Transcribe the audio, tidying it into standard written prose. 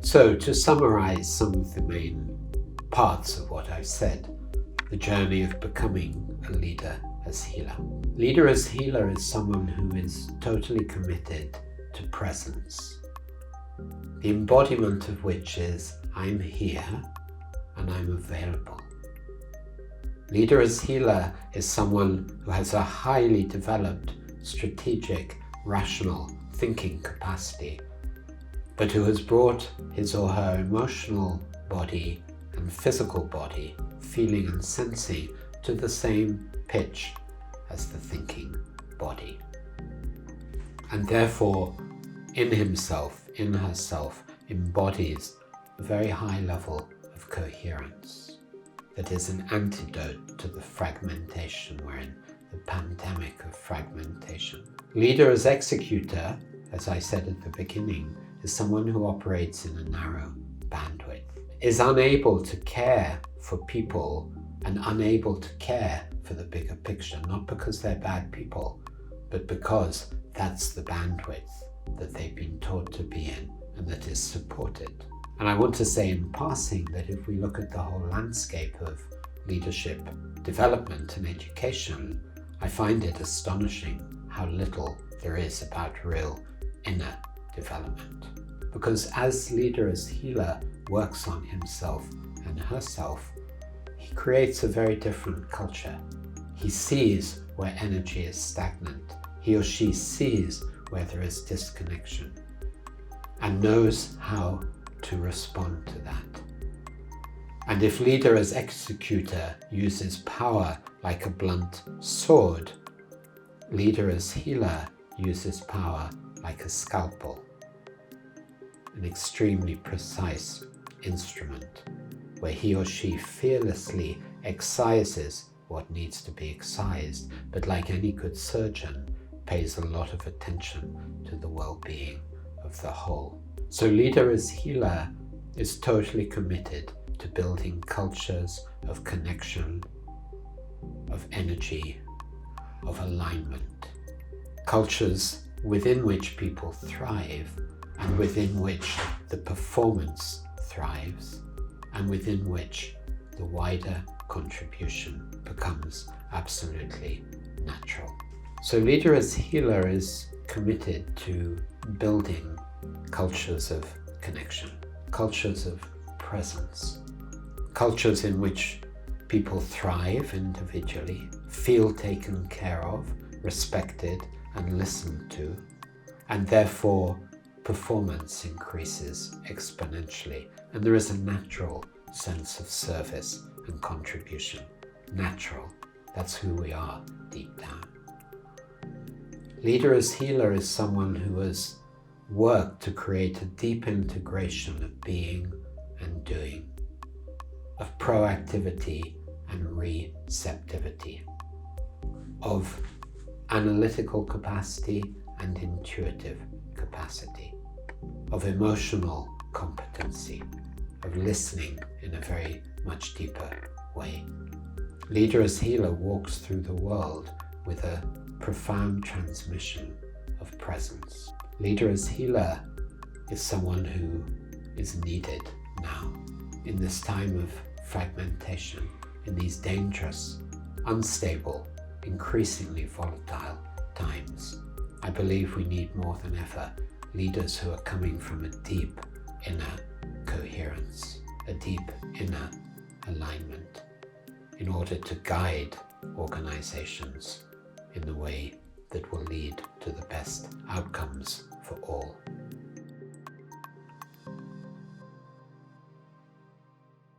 So, to summarize some of the main parts of what I've said, the journey of becoming a leader as healer. Leader as healer is someone who is totally committed to presence, the embodiment of which is I'm here and I'm available. Leader as healer is someone who has a highly developed, strategic, rational thinking capacity, but who has brought his or her emotional body and physical body, feeling and sensing, to the same pitch as the thinking body. And therefore, in himself, in herself, embodies a very high level of coherence that is an antidote to the fragmentation we're in, the pandemic of fragmentation. Leader as executor, as I said at the beginning, is someone who operates in a narrow bandwidth, is unable to care for people and unable to care for the bigger picture, not because they're bad people, but because that's the bandwidth that they've been taught to be in and that is supported. And I want to say in passing that if we look at the whole landscape of leadership development and education, I find it astonishing how little there is about real inner development. Because as leader, as healer works on himself and herself, he creates a very different culture. He sees where energy is stagnant. He or she sees where there is disconnection and knows how to respond to that. And if leader as executor uses power like a blunt sword, leader as healer uses power like a scalpel, an extremely precise instrument where he or she fearlessly excises what needs to be excised, but like any good surgeon, pays a lot of attention to the well-being of the whole. So leader as healer is totally committed to building cultures of connection, of energy, of alignment. Cultures within which people thrive and within which the performance thrives and within which the wider contribution becomes absolutely natural. So leader as healer is committed to building cultures of connection, cultures of presence, cultures in which people thrive individually, feel taken care of, respected and listened to, and therefore performance increases exponentially, and there is a natural sense of service and contribution. Natural, that's who we are deep down. Leader as healer is someone who has worked to create a deep integration of being and doing, of proactivity and receptivity, of analytical capacity and intuitive capacity, of emotional competency, of listening in a very much deeper way. Leader as healer walks through the world with a profound transmission of presence. Leader as healer is someone who is needed now in this time of fragmentation, in these dangerous, unstable, increasingly volatile times. I believe we need more than ever leaders who are coming from a deep inner coherence, a deep inner alignment, in order to guide organizations in the way that will lead to the best outcome